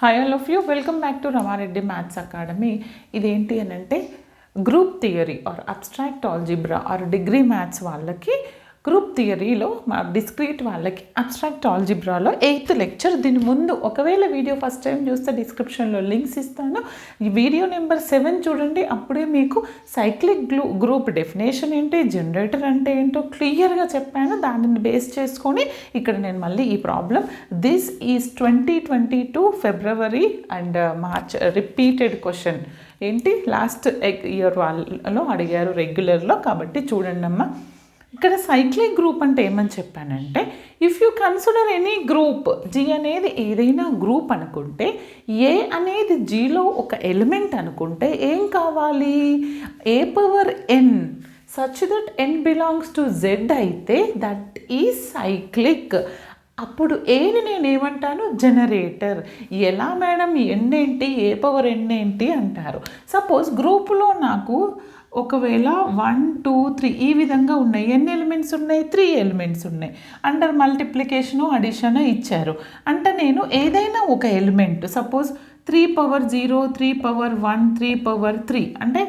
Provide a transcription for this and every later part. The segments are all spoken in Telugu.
Hi all of you, welcome back to Rama Reddy maths academy. ఇదేంటి అని అంటే group theory are abstract algebra are degree maths వాళ్ళకి గ్రూప్ థియరీలో, డిస్క్రీట్ వాళ్ళకి అబ్స్ట్రాక్ట్ ఆల్జిబ్రాలో 8th లెక్చర్. దీని ముందు ఒకవేళ వీడియో ఫస్ట్ టైం చూస్తే డిస్క్రిప్షన్లో లింక్స్ ఇస్తాను. ఈ వీడియో నెంబర్ 7 చూడండి. అప్పుడే మీకు సైక్లిక్ గ్రూప్ డెఫినేషన్ ఏంటి, జనరేటర్ అంటే ఏంటో క్లియర్గా చెప్పాను. దానిని బేస్ చేసుకొని ఇక్కడ నేను మళ్ళీ ఈ problem, this is 2022 February and March repeated question ఏంటి లాస్ట్ ఇయర్ వాళ్ళలో అడిగారు రెగ్యులర్లో. కాబట్టి చూడండి అమ్మా, ఇక్కడ సైక్లిక్ గ్రూప్ అంటే ఏమని చెప్పానంటే, if you consider any group, G అనేది ఏదైనా గ్రూప్ అనుకుంటే, ఏ అనేది జీలో ఒక ఎలిమెంట్ అనుకుంటే ఏం కావాలి, a power n such that n belongs to z అయితే దట్ ఈజ్ సైక్లిక్. అప్పుడు ఏని నేను ఏమంటాను, జనరేటర్. ఎలా మేడం ఎన్ ఏంటి, ఏ పవర్ ఎన్ ఏంటి అంటారు. సపోజ్ గ్రూపులో నాకు ఒకవేళ 1 2 3 ఈ విధంగా ఉన్నాయి. ఎన్ని ఎలిమెంట్స్ ఉన్నాయి, 3 ఎలిమెంట్స్ ఉన్నాయి. అండర్ మల్టిప్లికేషను అడిషను ఇచ్చారు. అంటే నేను ఏదైనా ఒక element, suppose 3 power 0, 3 power 1, 3 power 3 అంటే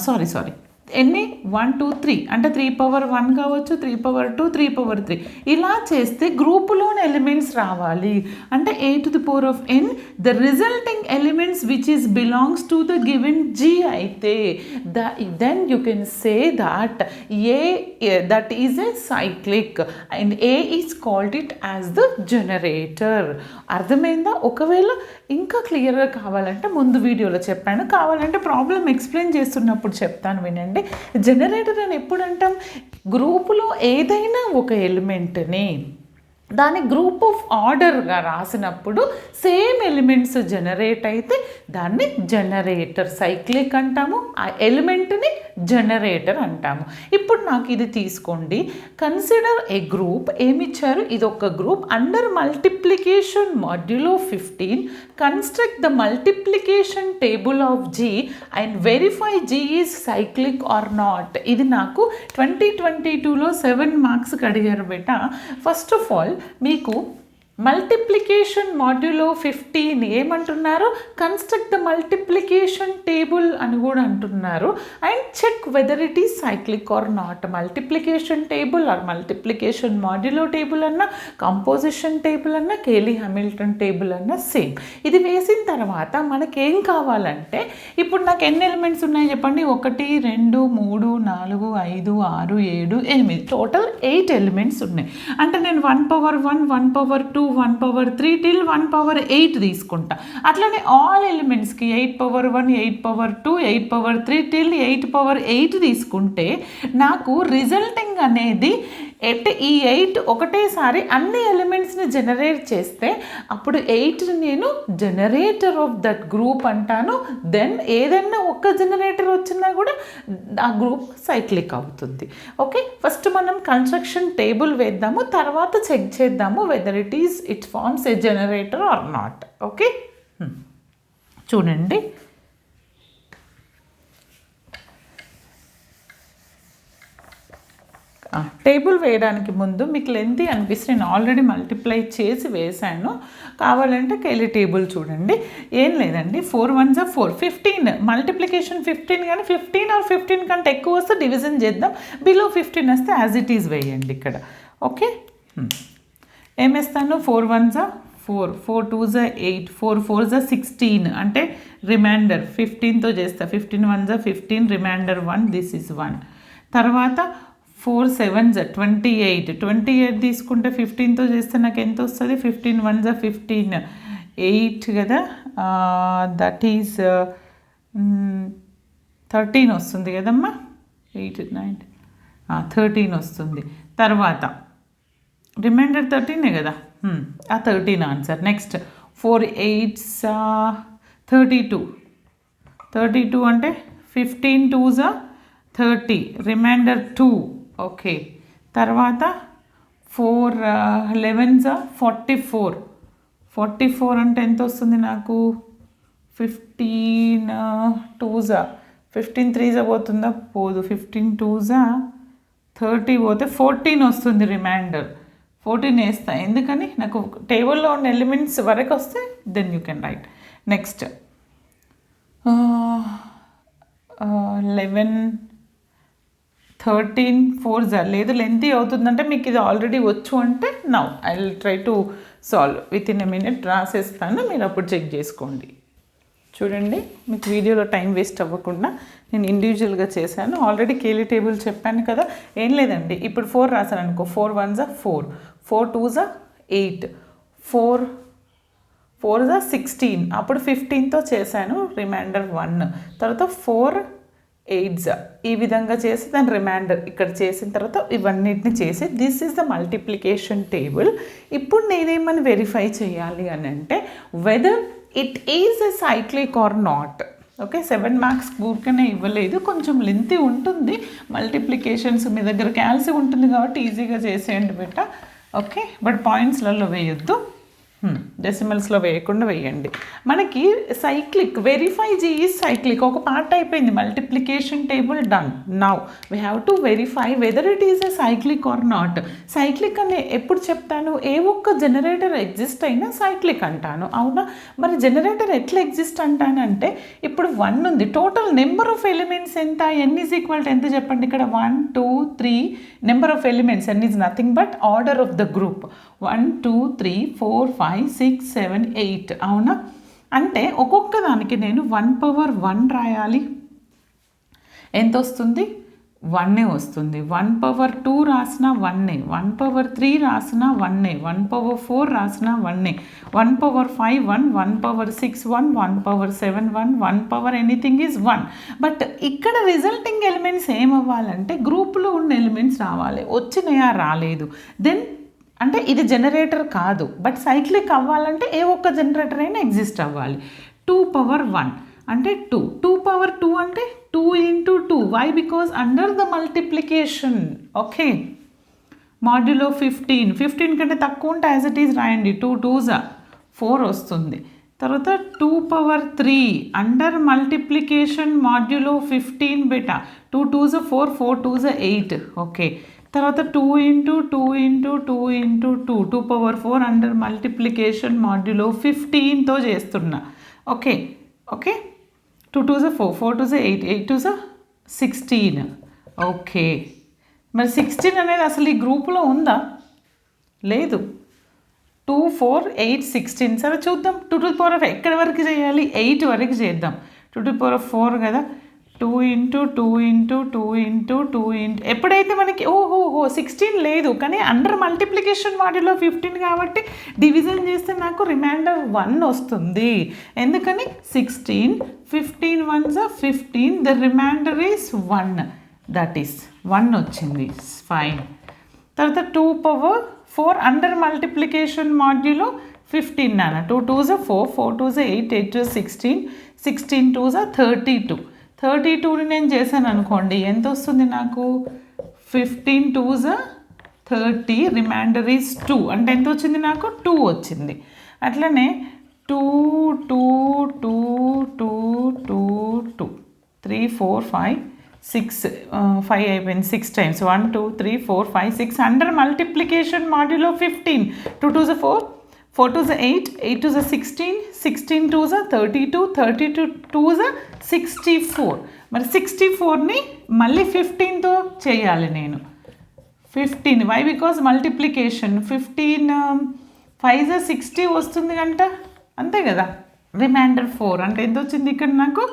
సారీ ఎన్ని 1 2 3 అంటే 3 పవర్ 1 కావచ్చు, 3 పవర్ 2, 3 పవర్ 3 ఇలా చేస్తే గ్రూపులోని ఎలిమెంట్స్ రావాలి. అంటే a to the power of n the resulting elements which is belongs to the given g అయితే then you can say that a that is a cyclic and a is called it as the generator. అర్థమైందా? ఒకవేళ ఇంకా క్లియర్గా కావాలంటే ముందు వీడియోలో చెప్పాను, కావాలంటే ప్రాబ్లం ఎక్స్ప్లెయిన్ చేస్తున్నప్పుడు చెప్తాను వినండి. జనరేటర్ అని ఎప్పుడు అంటాం, గ్రూపులో ఏదైనా ఒక ఎలిమెంట్ని దాని గ్రూప్ ఆఫ్ ఆర్డర్గా రాసినప్పుడు సేమ్ ఎలిమెంట్స్ జనరేట్ అయితే దాన్ని జనరేటర్ సైక్లిక్ అంటాము. ఆ ఎలిమెంట్ని జనరేటర్ అంటాము. ఇప్పుడు నాకు ఇది తీసుకోండి, కన్సిడర్ ఏ గ్రూప్. ఏమిచ్చారు, ఇది ఒక group. Under multiplication modulo 15 construct the multiplication table of G and verify G is cyclic or not. ఇది నాకు 2022లో 7 మార్క్స్కి అడిగారు బేట. ఫస్ట్ ఆఫ్ ఆల్ మీకు మల్టిప్లికేషన్ మాడ్యులో 15 ఏమంటున్నారు, కన్స్ట్రక్ట్ ద మల్టిప్లికేషన్ టేబుల్ అని కూడా అంటున్నారు. And check whether it is cyclic or not. Multiplication table or multiplication modulo table అన్న, కంపోజిషన్ టేబుల్ అన్న, కేలీ హామిల్టన్ టేబుల్ అన్న సేమ్. ఇది వేసిన తర్వాత మనకేం కావాలంటే, ఇప్పుడు నాకు ఎన్ని ఎలిమెంట్స్ ఉన్నాయి చెప్పండి, 1 2 3 4 5 6 7 8 టోటల్ 8 ఎలిమెంట్స్ ఉన్నాయి. అంటే నేను 1 power 1, 1 power 2, 1 power 3 till 1 power 8 తీసుకుంటా. అట్లనే ఆల్ ఎలిమెంట్స్కి 8 power 1, 8 power 2, 8 power 3 till 8 power 8 తీసుకుంటే నాకు రిజల్టింగ్ అనేది ఈ 8 ఒకటేసారి అన్ని ఎలిమెంట్స్ని జనరేట్ చేస్తే అప్పుడు 8ని నేను జనరేటర్ ఆఫ్ దట్ గ్రూప్ అంటాను. దెన్ ఏదైనా ఒక్క జనరేటర్ వచ్చినా కూడా ఆ గ్రూప్ సైక్లిక్ అవుతుంది. ఓకే, ఫస్ట్ మనం కన్స్ట్రక్షన్ టేబుల్ వేద్దాము, తర్వాత చెక్ చేద్దాము whether it forms a generator or not. Okay, చూడండి. టేబుల్ వేయడానికి ముందు మీకు లెంతీ అనిపిస్తే నేను ఆల్రెడీ మల్టిప్లై చేసి వేశాను. కావాలంటే కేలీ టేబుల్ చూడండి. ఏం లేదండి, 4 1 4 15 మల్టిప్లికేషన్ 15, కానీ 15 ఆర్ 15 కంటే ఎక్కువ వస్తే డివిజన్ చేద్దాం. బిలో 15 వస్తే యాజ్ ఇట్ ఈజ్ వేయండి ఇక్కడ. ఓకే, ఏమేస్తాను, 4 1 4, 4 2 8, 4 4 16 అంటే రిమైండర్ 15తో చేస్తా. 15 1 15, రిమైండర్ 1, దిస్ ఈజ్ 1. తర్వాత 4 7 28, 28 తీసుకుంటే 15తో చేస్తే నాకు ఎంత వస్తుంది, 15 1 15, 8 కదా, దట్ ఈజ్ 13 వస్తుంది కదమ్మా. 8 9 13 వస్తుంది. తర్వాత రిమైండర్ 13 కదా, ఆ 13 ఆన్సర్. నెక్స్ట్ 4 8 32 అంటే 15 2 30, రిమైండర్ 2. ఓకే, తర్వాత 4 11 44 అంటే ఎంత వస్తుంది నాకు, 15 2 15 3 పోతుందా, పోదు. 15 2 30 పోతే 14 వస్తుంది రిమైండర్. 14 వేస్తా, ఎందుకని నాకు టేబుల్లో ఉన్న ఎలిమెంట్స్ వరకు వస్తే then you can write. Next 11 13 4 లేదు లెంతీ అవుతుందంటే మీకు ఇది ఆల్రెడీ వచ్చు అంటే now I will try to solve with in a minute రాసేస్తాను, మీరు అప్పుడు చెక్ చేసుకోండి. చూడండి, మీకు వీడియోలో టైం వేస్ట్ అవ్వకుండా నేను ఇండివిజువల్గా చేశాను. ఆల్రెడీ కేలీ టేబుల్ చెప్పాను కదా, ఏం లేదండి. ఇప్పుడు 4 రాశాను అనుకో, 4 1s 4, 4 2s 8, 4 4s 16, అప్పుడు 15తో చేశాను, రిమైండర్ 1, తర్వాత 4 8s ఈ విధంగా చేసి దాని రిమైండర్ ఇక్కడ చేసిన తర్వాత ఇవన్నిటిని చేసి this is the multiplication table. ఇప్పుడు నేనేమని వెరిఫై చేయాలి అని అంటే whether it is a cyclic or not. Okay, 7 marks ఊరికనే ఇవ్వలేదు, కొంచెం లెంతీ ఉంటుంది. మల్టిప్లికేషన్స్ మీ దగ్గర క్యాల్సి ఉంటుంది కాబట్టి ఈజీగా చేసేయండి బెట్ట. ఓకే, బట్ పాయింట్స్లలో వేయొద్దు, డెసిమల్స్లో వేయకుండా వేయండి. మనకి సైక్లిక్ వెరిఫై చేయి, సైక్లిక్ ఒక పార్ట్ అయిపోయింది. Multiplication table done. Now we have to verify whether it is a cyclic or not. Cyclic అని ఎప్పుడు చెప్తాను, ఏ ఒక్క జనరేటర్ ఎగ్జిస్ట్ అయినా సైక్లిక్ అంటాను, అవునా? మరి జనరేటర్ ఎట్లా ఎగ్జిస్ట్ అంటానంటే ఇప్పుడు 1 ఉంది, టోటల్ నెంబర్ ఆఫ్ ఎలిమెంట్స్ ఎంత, n ఈజ్ ఈక్వల్ టు ఎంత చెప్పండి. ఇక్కడ 1 2 3 number of elements, n is nothing but order of the group. 1 2 3 4 5 6 7 8, అవునా? అంటే ఒక్కొక్క దానికి నేను 1/1 రాయాలి, ఎంత వస్తుంది? 1 వస్తుంది. 1/2 రాసిన 1, 1/3 రాసిన 1, 1/4 రాసిన 1, 1/5 1, 1/6 1, 1/7 1, 1 ఎనీథింగ్ ఈజ్ 1. బట్ ఇక్కడ రిజల్టింగ్ ఎలిమెంట్స్ ఏమవ్వాలంటే గ్రూప్లో ఉన్న ఎలిమెంట్స్ రావాలి. వచ్చినాయా? రాలేదు. దెన్ అంటే ఇది జనరేటర్ కాదు, బట్ సైక్లిక్ అవ్వాలంటే ఏ ఒక్క జనరేటర్ అయినా ఎగ్జిస్ట్ అవ్వాలి. 2/1 అంటే 2, 2/2 అంటే 2 into 2. Why? Because under the multiplication. Okay, modulo 15, 15 కంటే తక్కువ ఉంటే యాజ్ ఇట్ ఈజ్ రాయండి. 2 2s 4 వస్తుంది. తర్వాత 2/3 అండర్ మల్టిప్లికేషన్ మాడ్యులో 15 బెటా, 2 2s 4, 4 2s 8. ఓకే, తర్వాత 2 into 2 into 2 into 2, 2/4 under multiplication modulo 15తో చేస్తున్నా. Okay okay, 2 2s 4, 4 2s 8, 8 2s 16. Okay, మరి 16 అనేది అసలు ఈ గ్రూపులో ఉందా? లేదు. 2 4 8 16. సరే చూద్దాం, 2 to the power of ఎక్కడి వరకు చేయాలి? 8 వరకు చేద్దాం. 2 to the power of 4 కదా, 2 into 2 into 2 into 2 into ఎప్పుడైతే మనకి 16 లేదు, కానీ అండర్ మల్టిప్లికేషన్ వాటిలో 15 కాబట్టి డివిజన్ చేస్తే నాకు రిమైండర్ 1 వస్తుంది. ఎందుకని 16, 15 1s 15, the remainder is 1, that is 1 వచ్చింది. ఫైన్. తర్వాత 2/4 అండర్ మల్టిప్లికేషన్ మాడ్యులో 15 నాన్న, 2 2s 4, 4 2s 8, 8 2s 16, 16 2s 32. 32ని నేను చేశాను అనుకోండి, ఎంత వస్తుంది నాకు? 15 2s 30, రిమైండర్ ఈజ్ 2, అంటే ఎంత వచ్చింది నాకు? 2 వచ్చింది. అట్లనే 2 2 2 2 2 2 3 4 5 6 5 అయిపోయింది. 6 times 1 2 3 4 5 6 under multiplication modulo 15, 2 2s 4, 4 2s 8, 8 2s 16, 16 2s 32, 32 2s 64. మరి 64ని మళ్ళీ 15తో చేయాలి నేను. 15, వై? బికాజ్ మల్టిప్లికేషన్ 15 5s 60 వస్తుంది అంట, అంతే కదా. రిమైండర్ 4 అంటే ఎంత వచ్చింది ఇక్కడ నాకు?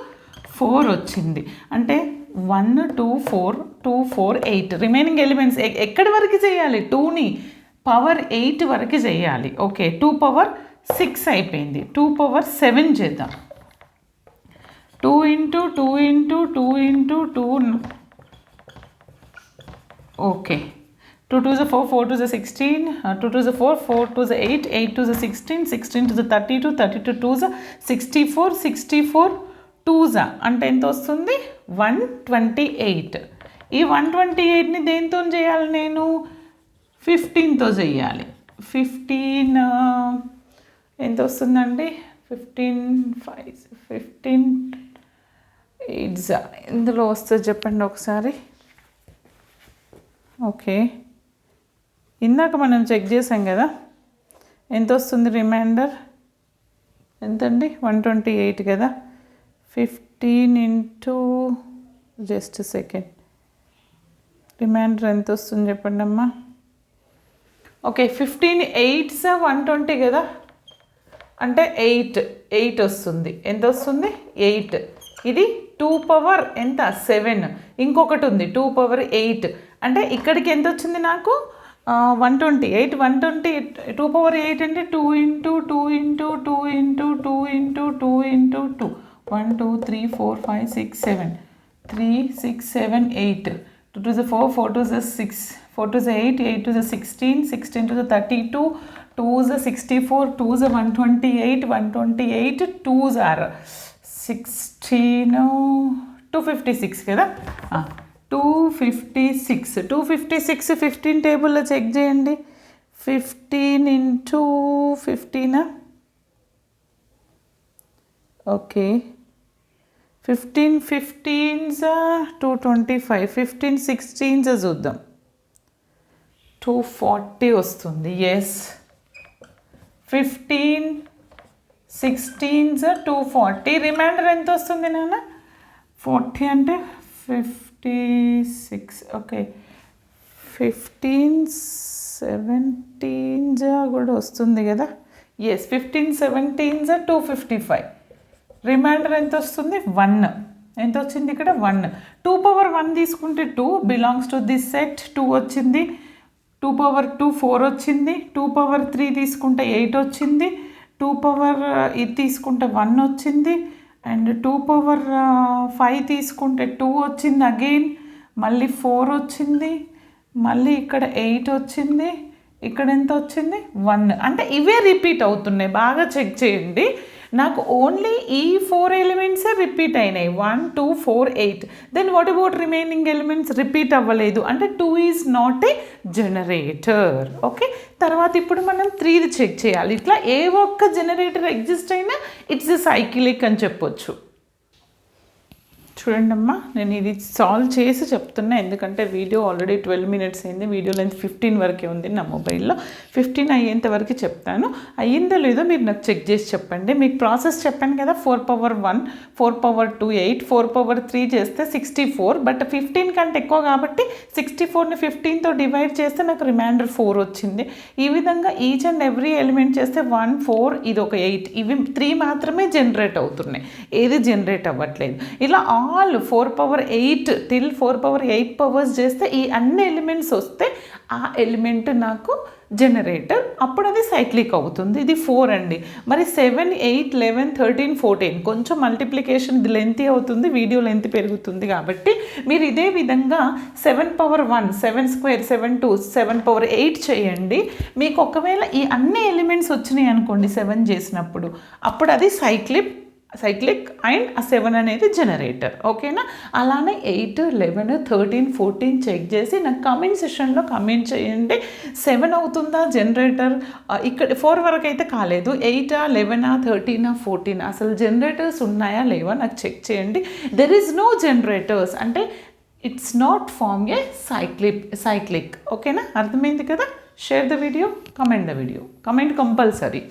4 వచ్చింది. అంటే 1 2 4 2 4 8 రిమైనింగ్ ఎలిమెంట్స్ ఎక్కడి వరకు చేయాలి? 2ని పవర్ 8 వరకు చేయాలి. ఓకే, 2/6 అయిపోయింది. 2/7 చేద్దాం. 2 into 2 into 2 into 2. Okay, 2 2s 4, 4 2s 16, 2 2s 4, 4 2s 8, 8 2s 16, 16 2s 32, 32 2s 64, 64 2s అంటే ఎంత వస్తుంది? 128. ఈ 128ని దేంతో చేయాలి నేను? 15తో చేయాలి. 15 ఎంత వస్తుందండి? 15 5 15 8 ఇందులో వస్తుంది చెప్పండి ఒకసారి. ఓకే, ఇందాక మనం చెక్ చేసాం కదా, ఎంత వస్తుంది రిమైండర్, ఎంతండి 128 కదా. 15 ఇంటూ జస్ట్ సెకండ్ రిమైండర్ ఎంత వస్తుంది చెప్పండి అమ్మా. ఓకే 15 8s 120 కదా, అంటే 8 వస్తుంది. ఎంత వస్తుంది 8. ఇది 2 పవర్ ఎంత 7, ఇంకొకటి ఉంది 2 పవర్ 8, అంటే ఇక్కడికి ఎంత వచ్చింది నాకు 128. 2 పవర్ 8 అంటే 2 into 2 into 2 into 2 into 2 into 2 1 2 3 4 5 6 7 3 6 7 8 2 to the 4 4 to the 6 4 to the 8 8 to the 16 16 to the 32 2 is 64 2 is 128 128 2s are 16 256 కదా. 256 15 టేబుల్లో చెక్ చేయండి. 15 ఇంటూ 15 ఓకే 15 15s 225 15 16s చూద్దాం 240 వస్తుంది. Yes 15 16s 240. రిమైండర్ ఎంత వస్తుంది నాన్న 40 అంటే 56. ఓకే 15 17s కూడా వస్తుంది కదా. Yes 15 17s 255. రిమైండర్ ఎంత వస్తుంది 1. ఎంత వచ్చింది ఇక్కడ 1. 2 పవర్ 1 తీసుకుంటే 2 బిలాంగ్స్ టు దిస్ సెట్ 2 వచ్చింది. 2 పవర్ 2 4 వచ్చింది. 2 పవర్ 3 తీసుకుంటే 8 వచ్చింది. 2 పవర్ ఇది తీసుకుంటే 1 వచ్చింది. అండ్ 2 పవర్ 5 తీసుకుంటే 2 వచ్చింది అగైన్, మళ్ళీ 4 వచ్చింది, మళ్ళీ ఇక్కడ 8 వచ్చింది, ఇక్కడ ఎంత వచ్చింది 1. అంటే ఇవే రిపీట్ అవుతున్నాయి, బాగా చెక్ చేయండి. నాకు ఓన్లీ ఈ 4 ఎలిమెంట్సే రిపీట్ అయినాయి 1 2 4 8. Then what about remaining elements repeat అవ్వలేదు, అంటే 2 is not a generator. Okay తర్వాత ఇప్పుడు మనం 3ది చెక్ చేయాలి. ఇట్లా ఏ ఒక్క జనరేటర్ ఎగ్జిస్ట్ అయినా ఇట్స్ ఎ సైక్లిక్ అని చెప్పొచ్చు. చూడండి అమ్మా, నేను ఇది సాల్వ్ చేసి చెప్తున్నా, ఎందుకంటే వీడియో ఆల్రెడీ 12 minutes అయింది. వీడియో లెంత్ 15 వరకే ఉంది నా మొబైల్లో. 15 అయ్యేంత వరకు చెప్తాను. అయ్యిందో లేదో మీరు నాకు చెక్ చేసి చెప్పండి. మీకు ప్రాసెస్ చెప్పాను కదా, 4 పవర్ 1 4 పవర్ 2 8 4 పవర్ 3 చేస్తే 64. బట్ 15 కంటే ఎక్కువ కాబట్టి 64ని 15తో డివైడ్ చేస్తే నాకు రిమైండర్ 4 వచ్చింది. ఈ విధంగా ఈచ్ అండ్ ఎవ్రీ ఎలిమెంట్ చేస్తే 1 4 ఇది ఒక 8, ఇవి 3 మాత్రమే జనరేట్ అవుతున్నాయి, ఏది జనరేట్ అవ్వట్లేదు. ఇలా all 4 power 8 till 4 power 8 powers చేస్తే ఈ అన్ని ఎలిమెంట్స్ వస్తే ఆ ఎలిమెంట్ నాకు జనరేటర్, అప్పుడు అది సైక్లిక్ అవుతుంది. ఇది 4 అండి. మరి 7 8 11 13 14 కొంచెం మల్టిప్లికేషన్ లెంతీ అవుతుంది, వీడియో లెంత్ పెరుగుతుంది. కాబట్టి మీరు ఇదే విధంగా 7 పవర్ 1 7 స్క్వేర్ 7 2 7 పవర్ 8 చేయండి. మీకు ఒకవేళ ఈ అన్ని ఎలిమెంట్స్ వచ్చినాయి అనుకోండి 7 చేసినప్పుడు, అప్పుడు అది సైక్లిక్ అండ్ ఆ 7 అనేది జనరేటర్. ఓకేనా? అలానే 8 11 13 14 చెక్ చేసి నాకు కామెంట్ సెషన్లో కామెంట్ చేయండి. 7 అవుతుందా జనరేటర్? ఇక్కడ 4 వరకు అయితే కాలేదు. 8 11 13 14 అసలు జనరేటర్స్ ఉన్నాయా లేవా నాకు చెక్ చేయండి. దెర్ ఈజ్ నో జనరేటర్స్ అంటే it's not form a cyclic. ఓకేనా? అర్థమైంది కదా? Share the video, comment the video, comment compulsory.